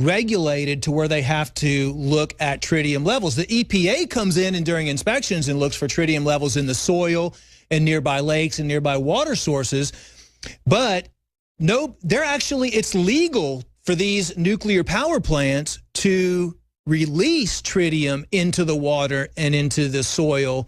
regulated to where they have to look at tritium levels. The EPA comes in and during inspections and looks for tritium levels in the soil and nearby lakes and nearby water sources. But no, it's legal for these nuclear power plants to release tritium into the water and into the soil.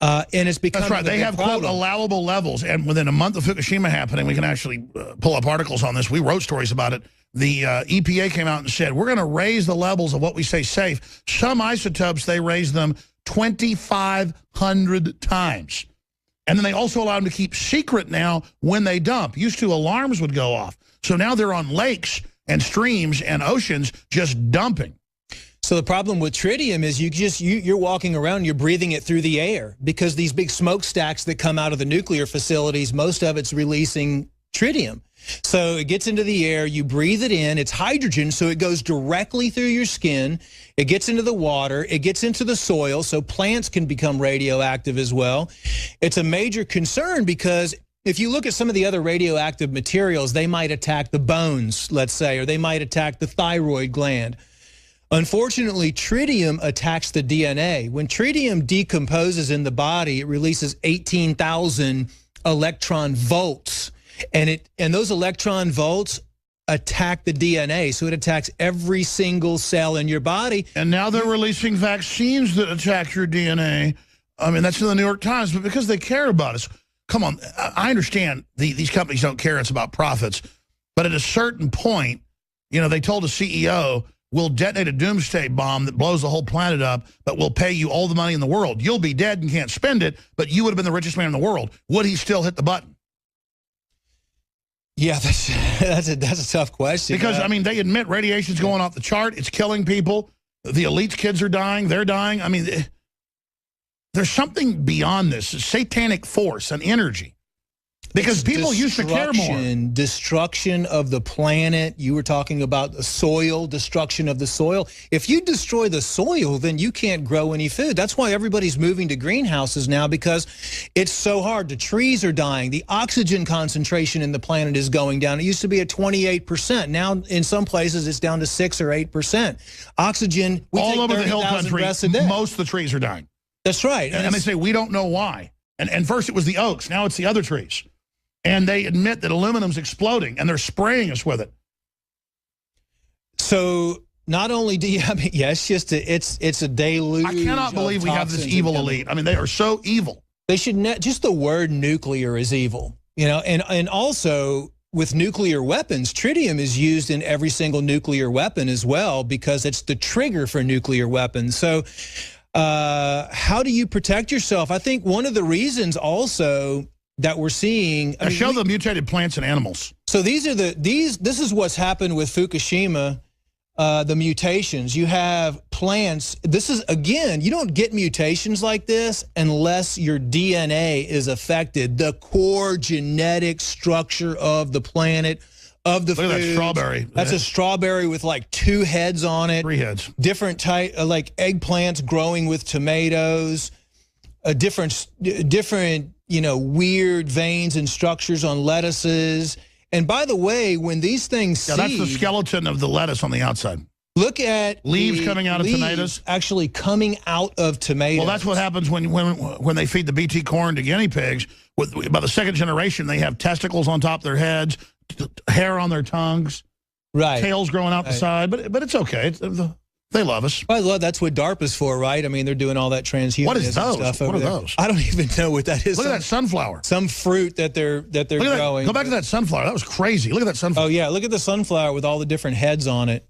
And it's becoming That's right. They have, quote, allowable levels. And within a month of Fukushima happening, we can actually pull up articles on this. We wrote stories about it. The EPA came out and said, we're going to raise the levels of what we say safe. Some isotopes, they raise them 2,500 times. And then they also allow them to keep secret now when they dump. Used to, alarms would go off. So now they're on lakes and streams and oceans just dumping. So the problem with tritium is you're walking around, you're breathing it through the air because these big smokestacks that come out of the nuclear facilities, most of it's releasing tritium. So it gets into the air, you breathe it in, it's hydrogen, so it goes directly through your skin, it gets into the water, it gets into the soil, so plants can become radioactive as well. It's a major concern because if you look at some of the other radioactive materials, they might attack the bones, let's say, or they might attack the thyroid gland. Unfortunately, tritium attacks the DNA. When tritium decomposes in the body, it releases 18,000 electron volts. And those electron volts attack the DNA. So it attacks every single cell in your body. And now they're releasing vaccines that attack your DNA. I mean, that's in the New York Times, but because they care about us. Come on, I understand these companies don't care. It's about profits. But at a certain point, you know, they told a CEO, we'll detonate a doomsday bomb that blows the whole planet up, but we'll pay you all the money in the world. You'll be dead and can't spend it, but you would have been the richest man in the world. Would he still hit the button? Yeah, that's a tough question. Because, I mean, they admit radiation's going off the chart. It's killing people. The elite's kids are dying. They're dying. I mean, there's something beyond this, a satanic force, an energy. Because people used to care more. Destruction of the planet. You were talking about the soil, destruction of the soil. If you destroy the soil, then you can't grow any food. That's why everybody's moving to greenhouses now, because it's so hard. The trees are dying. The oxygen concentration in the planet is going down. It used to be at 28%. Now, in some places, it's down to 6 or 8%. Oxygen, we all take over the hill country, most of the trees are dying. That's right. And they say, we don't know why. And first it was the oaks. Now it's the other trees. And they admit that aluminum's exploding, and they're spraying us with it. So not only do you have, yes, it's a deluge. I cannot believe we have this evil elite. I mean, they are so evil. They should just the word nuclear is evil, you know, and also with nuclear weapons, tritium is used in every single nuclear weapon as well because it's the trigger for nuclear weapons. So how do you protect yourself? I think one of the reasons also that we're seeing. I mean, show the mutated plants and animals. So this is what's happened with Fukushima, the mutations. You have plants. This is, again, you don't get mutations like this unless your DNA is affected. The core genetic structure of the planet, of the food. Look at that strawberry. That's a strawberry with like 2 heads on it. 3 heads. Different type, like eggplants growing with tomatoes. Different, you know, weird veins and structures on lettuces. And by the way, when these things seed, that's the skeleton of the lettuce on the outside. Look at leaves coming out of tomatoes. Actually coming out of tomatoes. Well, that's what happens when they feed the BT corn to guinea pigs. By the 2nd generation, they have testicles on top of their heads, hair on their tongues, right? Tails growing out the side. But it's okay. They love us. That's what DARPA's for, right? I mean, they're doing all that transhumanism what is those? stuff over there. Those? I don't even know what that is. Look at that sunflower. Some fruit that they're growing. Go back to that sunflower. That was crazy. Look at that sunflower. Oh, yeah. Look at the sunflower with all the different heads on it.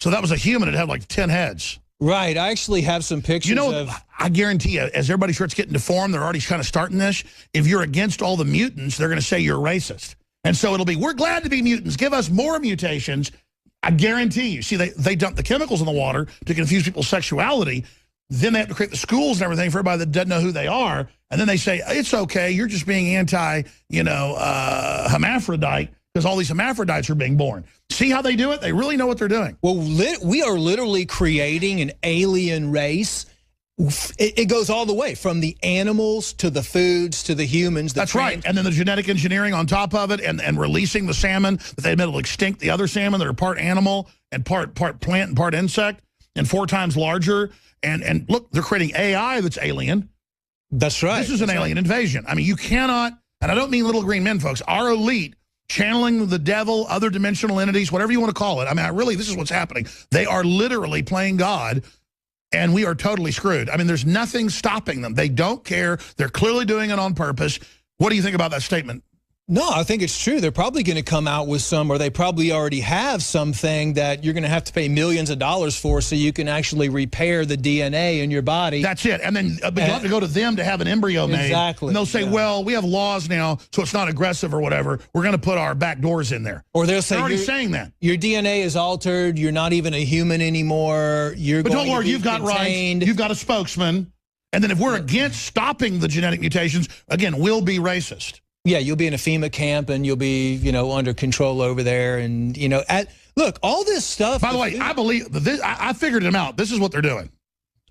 So that was a human. It had like 10 heads. Right. I actually have some pictures of... I guarantee you, as everybody starts getting deformed, they're already kind of starting this. If you're against all the mutants, they're going to say you're racist. And so it'll be, we're glad to be mutants. Give us more mutations. I guarantee you. See, they dump the chemicals in the water to confuse people's sexuality. Then they have to create the schools and everything for everybody that doesn't know who they are. And then they say, it's okay, you're just being hermaphrodite because all these hermaphrodites are being born. See how they do it? They really know what they're doing. Well, we are literally creating an alien race It goes all the way from the animals to the foods to the humans. That's right. And then the genetic engineering on top of it and releasing the salmon that they've been able to extinct the other salmon that are part animal and part plant and part insect and 4 times larger. And look, they're creating AI that's alien. That's right. This is an alien invasion. I mean, you cannot, and I don't mean little green men, folks, our elite channeling the devil, other dimensional entities, whatever you want to call it. I mean, really, this is what's happening. They are literally playing God. And we are totally screwed. I mean, there's nothing stopping them. They don't care. They're clearly doing it on purpose. What do you think about that statement? No, I think it's true. They're probably going to come out with some, or they probably already have something that you're going to have to pay millions of dollars for so you can actually repair the DNA in your body. That's it. And then but you have to go to them to have an embryo made. Exactly. And they'll say, well, we have laws now, so it's not aggressive or whatever. We're going to put our back doors in there. Or they'll say, they're already saying that. Your DNA is altered. You're not even a human anymore. But don't worry, you've got rights. You've got a spokesman. And then if we're against stopping the genetic mutations, again, we'll be racist. Yeah, you'll be in a FEMA camp and you'll be, under control over there. And, look, all this stuff. By the way, I believe this. I figured them out. This is what they're doing.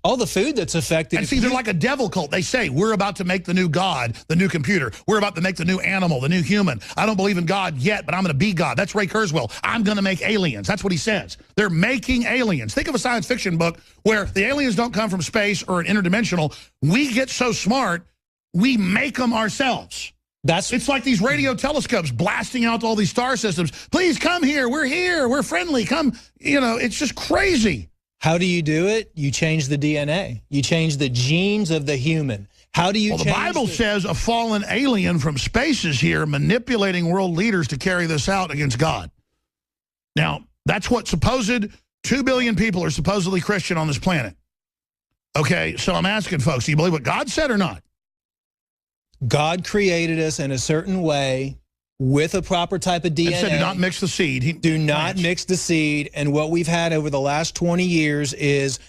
All the food that's affected. And see, they're like a devil cult. They say, we're about to make the new God, the new computer. We're about to make the new animal, the new human. I don't believe in God yet, but I'm going to be God. That's Ray Kurzweil. I'm going to make aliens. That's what he says. They're making aliens. Think of a science fiction book where the aliens don't come from space or an interdimensional. We get so smart, we make them ourselves. It's like these radio telescopes blasting out all these star systems. Please come here. We're friendly. Come. It's just crazy. How do you do it? You change the DNA. You change the genes of the human. How do you change? Well, the Bible says a fallen alien from space is here manipulating world leaders to carry this out against God. Now, that's what supposed 2 billion people are supposedly Christian on this planet. Okay, so I'm asking folks, do you believe what God said or not? God created us in a certain way with a proper type of DNA. And said do not mix the seed. Do not mix the seed. And what we've had over the last 20 years is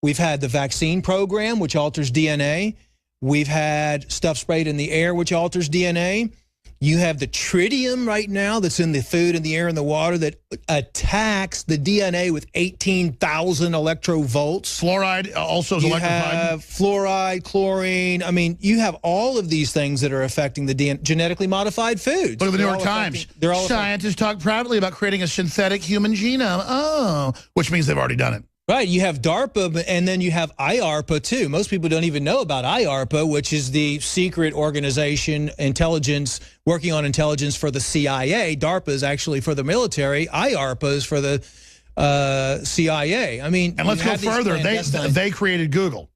we've had the vaccine program, which alters DNA. We've had stuff sprayed in the air, which alters DNA. You have the tritium right now that's in the food and the air and the water that attacks the DNA with 18,000 electrovolts. Fluoride also is electrified. You have fluoride, chlorine. I mean, you have all of these things that are affecting the genetically modified foods. Look at the New York Times. Scientists talk proudly about creating a synthetic human genome. Oh, which means they've already done it. Right, you have DARPA, and then you have IARPA, too. Most people don't even know about IARPA, which is the secret organization, intelligence, working on intelligence for the CIA. DARPA is actually for the military. IARPA is for the CIA. I mean, and let's go further. They created Google.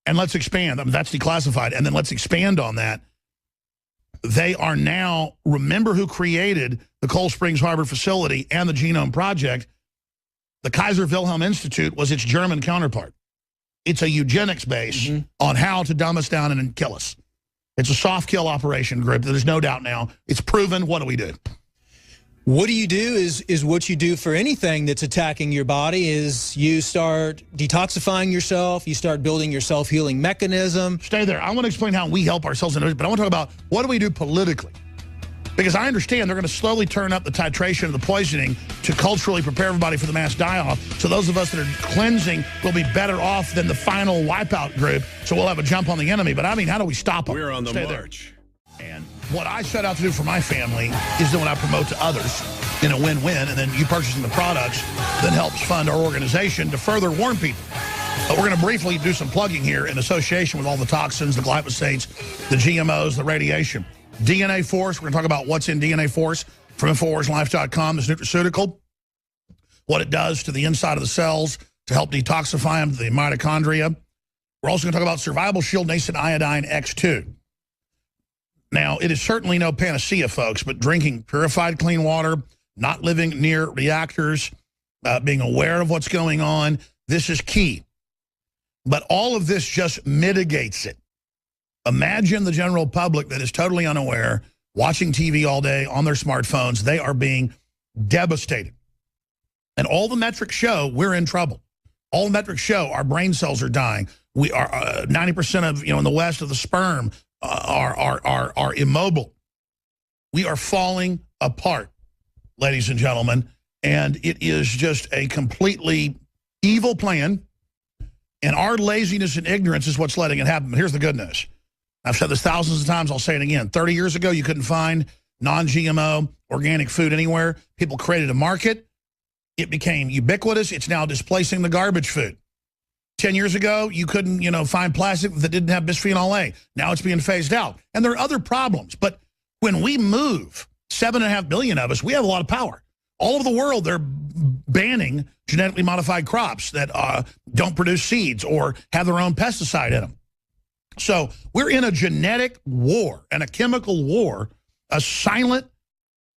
And let's expand. I mean, that's declassified. And then let's expand on that. They are now, remember who created the Cold Springs Harbor facility and the Genome Project? The Kaiser Wilhelm Institute was its German counterpart. It's a eugenics base on how to dumb us down and kill us. It's a soft kill operation group. There's no doubt now. It's proven. What do we do? What do you do is what you do for anything that's attacking your body is you start detoxifying yourself. You start building your self-healing mechanism. Stay there. I want to explain how we help ourselves, but I want to talk about what do we do politically. Because I understand they're going to slowly turn up the titration of the poisoning to culturally prepare everybody for the mass die-off. So those of us that are cleansing will be better off than the final wipeout group. So we'll have a jump on the enemy. But I mean, how do we stop them? We're on the march. And what I set out to do for my family is then what I promote to others in a win-win. And then you purchasing the products that helps fund our organization to further warn people. But we're going to briefly do some plugging here in association with all the toxins, the glyphosates, the GMOs, the radiation. DNA Force, we're going to talk about what's in DNA Force from InfoWarsLife.com, this nutraceutical, what it does to the inside of the cells to help detoxify them, the mitochondria. We're also going to talk about Survival Shield Nascent Iodine X2. Now, it is certainly no panacea, folks, but drinking purified clean water, not living near reactors, being aware of what's going on, this is key. But all of this just mitigates it. Imagine the general public that is totally unaware, watching TV all day on their smartphones. They are being devastated. And all the metrics show we're in trouble. All the metrics show our brain cells are dying. We are 90% of, in the West of the sperm are immobile. We are falling apart, ladies and gentlemen. And it is just a completely evil plan. And our laziness and ignorance is what's letting it happen. But here's the good news. I've said this thousands of times. I'll say it again. 30 years ago, you couldn't find non-GMO organic food anywhere. People created a market. It became ubiquitous. It's now displacing the garbage food. 10 years ago, you couldn't, find plastic that didn't have bisphenol A. Now it's being phased out. And there are other problems. But when we move, 7.5 billion of us, we have a lot of power. All over the world, they're banning genetically modified crops that don't produce seeds or have their own pesticide in them. So we're in a genetic war and a chemical war, a silent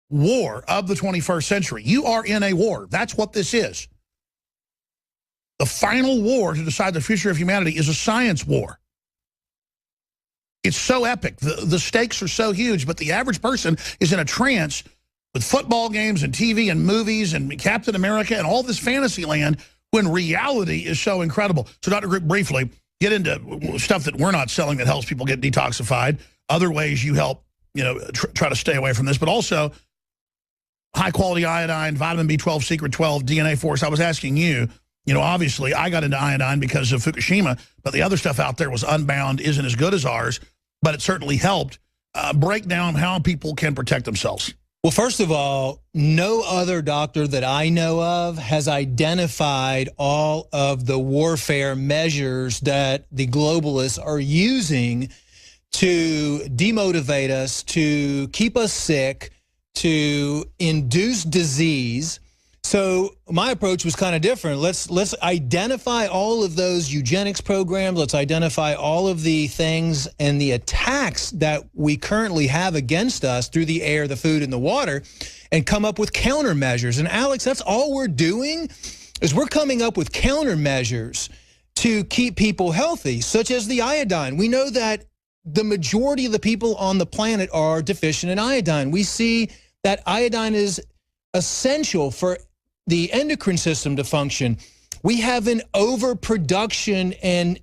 war of the 21st century. You are in a war. That's what this is. The final war to decide the future of humanity is a science war. It's so epic. The stakes are so huge, but the average person is in a trance with football games and TV and movies and Captain America and all this fantasy land when reality is so incredible. So Dr. Group, briefly, get into stuff that we're not selling that helps people get detoxified, other ways you help, try to stay away from this, but also high-quality iodine, vitamin B12, Secret 12, DNA Force. I was asking you, obviously I got into iodine because of Fukushima, but the other stuff out there was Unbound, isn't as good as ours, but it certainly helped. Break down how people can protect themselves. Well, first of all, no other doctor that I know of has identified all of the warfare measures that the globalists are using to demotivate us, to keep us sick, to induce disease. So my approach was kind of different. Let's identify all of those eugenics programs. Let's identify all of the things and the attacks that we currently have against us through the air, the food, and the water, and come up with countermeasures. And Alex, that's all we're doing is we're coming up with countermeasures to keep people healthy, such as the iodine. We know that the majority of the people on the planet are deficient in iodine. We see that iodine is essential for the endocrine system to function. We have an overproduction and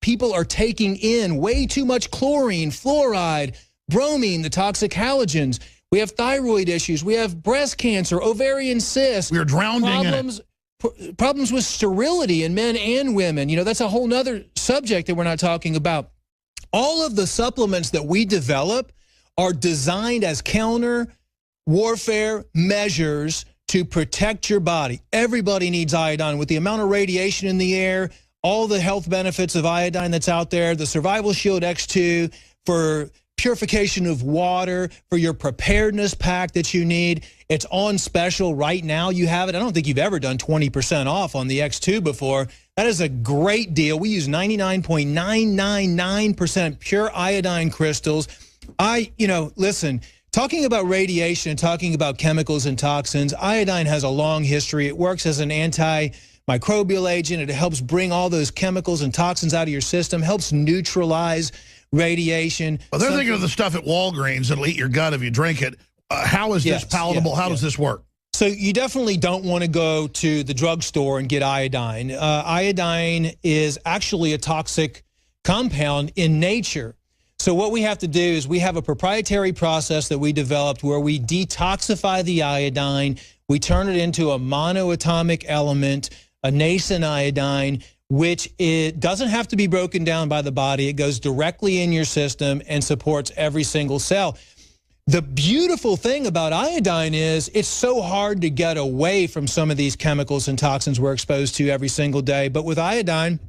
people are taking in way too much chlorine, fluoride, bromine, the toxic halogens. We have thyroid issues. We have breast cancer, ovarian cysts. We're drowning in it. Problems with sterility in men and women. That's a whole nother subject that we're not talking about. All of the supplements that we develop are designed as counter warfare measures to protect your body. Everybody needs iodine. With the amount of radiation in the air, all the health benefits of iodine that's out there, the Survival Shield X2 for purification of water, for your preparedness pack that you need. It's on special right now. You have it. I don't think you've ever done 20% off on the X2 before. That is a great deal. We use 99.999% pure iodine crystals. Listen, talking about radiation and talking about chemicals and toxins, iodine has a long history. It works as an antimicrobial agent. It helps bring all those chemicals and toxins out of your system, helps neutralize radiation. Well, they're thinking of the stuff at Walgreens that'll eat your gut if you drink it. How is this palatable? How does this work? So you definitely don't want to go to the drugstore and get iodine. Iodine is actually a toxic compound in nature. So what we have to do is we have a proprietary process that we developed where we detoxify the iodine. We turn it into a monoatomic element, a nascent iodine, which it doesn't have to be broken down by the body. It goes directly in your system and supports every single cell. The beautiful thing about iodine is it's so hard to get away from some of these chemicals and toxins we're exposed to every single day. But with iodine,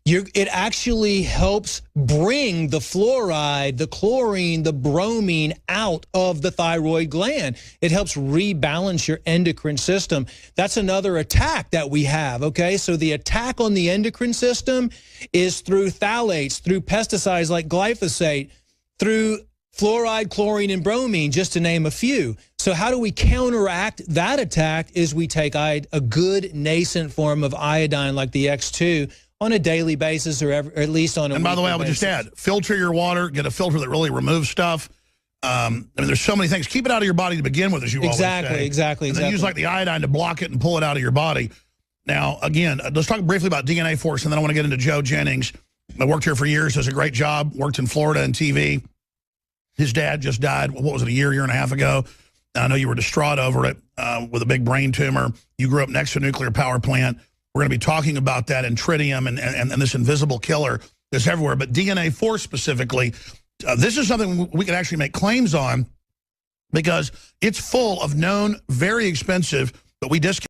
it actually helps bring the fluoride, the chlorine, the bromine out of the thyroid gland. It helps rebalance your endocrine system. That's another attack that we have, okay? So the attack on the endocrine system is through phthalates, through pesticides like glyphosate, through fluoride, chlorine, and bromine, just to name a few. So how do we counteract that attack is we take a good nascent form of iodine like the X2 on a daily basis or at least on a And by the way, I would just add, filter your water, get a filter that really removes stuff. There's so many things. Keep it out of your body to begin with, as you always say. Exactly. And then use like the iodine to block it and pull it out of your body. Now, again, let's talk briefly about DNA Force, and then I want to get into Joe Jennings. I worked here for years, does a great job, worked in Florida and TV. His dad just died, what was it, a year and a half ago? I know you were distraught over it with a big brain tumor. You grew up next to a nuclear power plant. We're going to be talking about that and tritium and this invisible killer that's everywhere. But DNA-4 specifically, this is something we can actually make claims on because it's full of known, very expensive, but we discount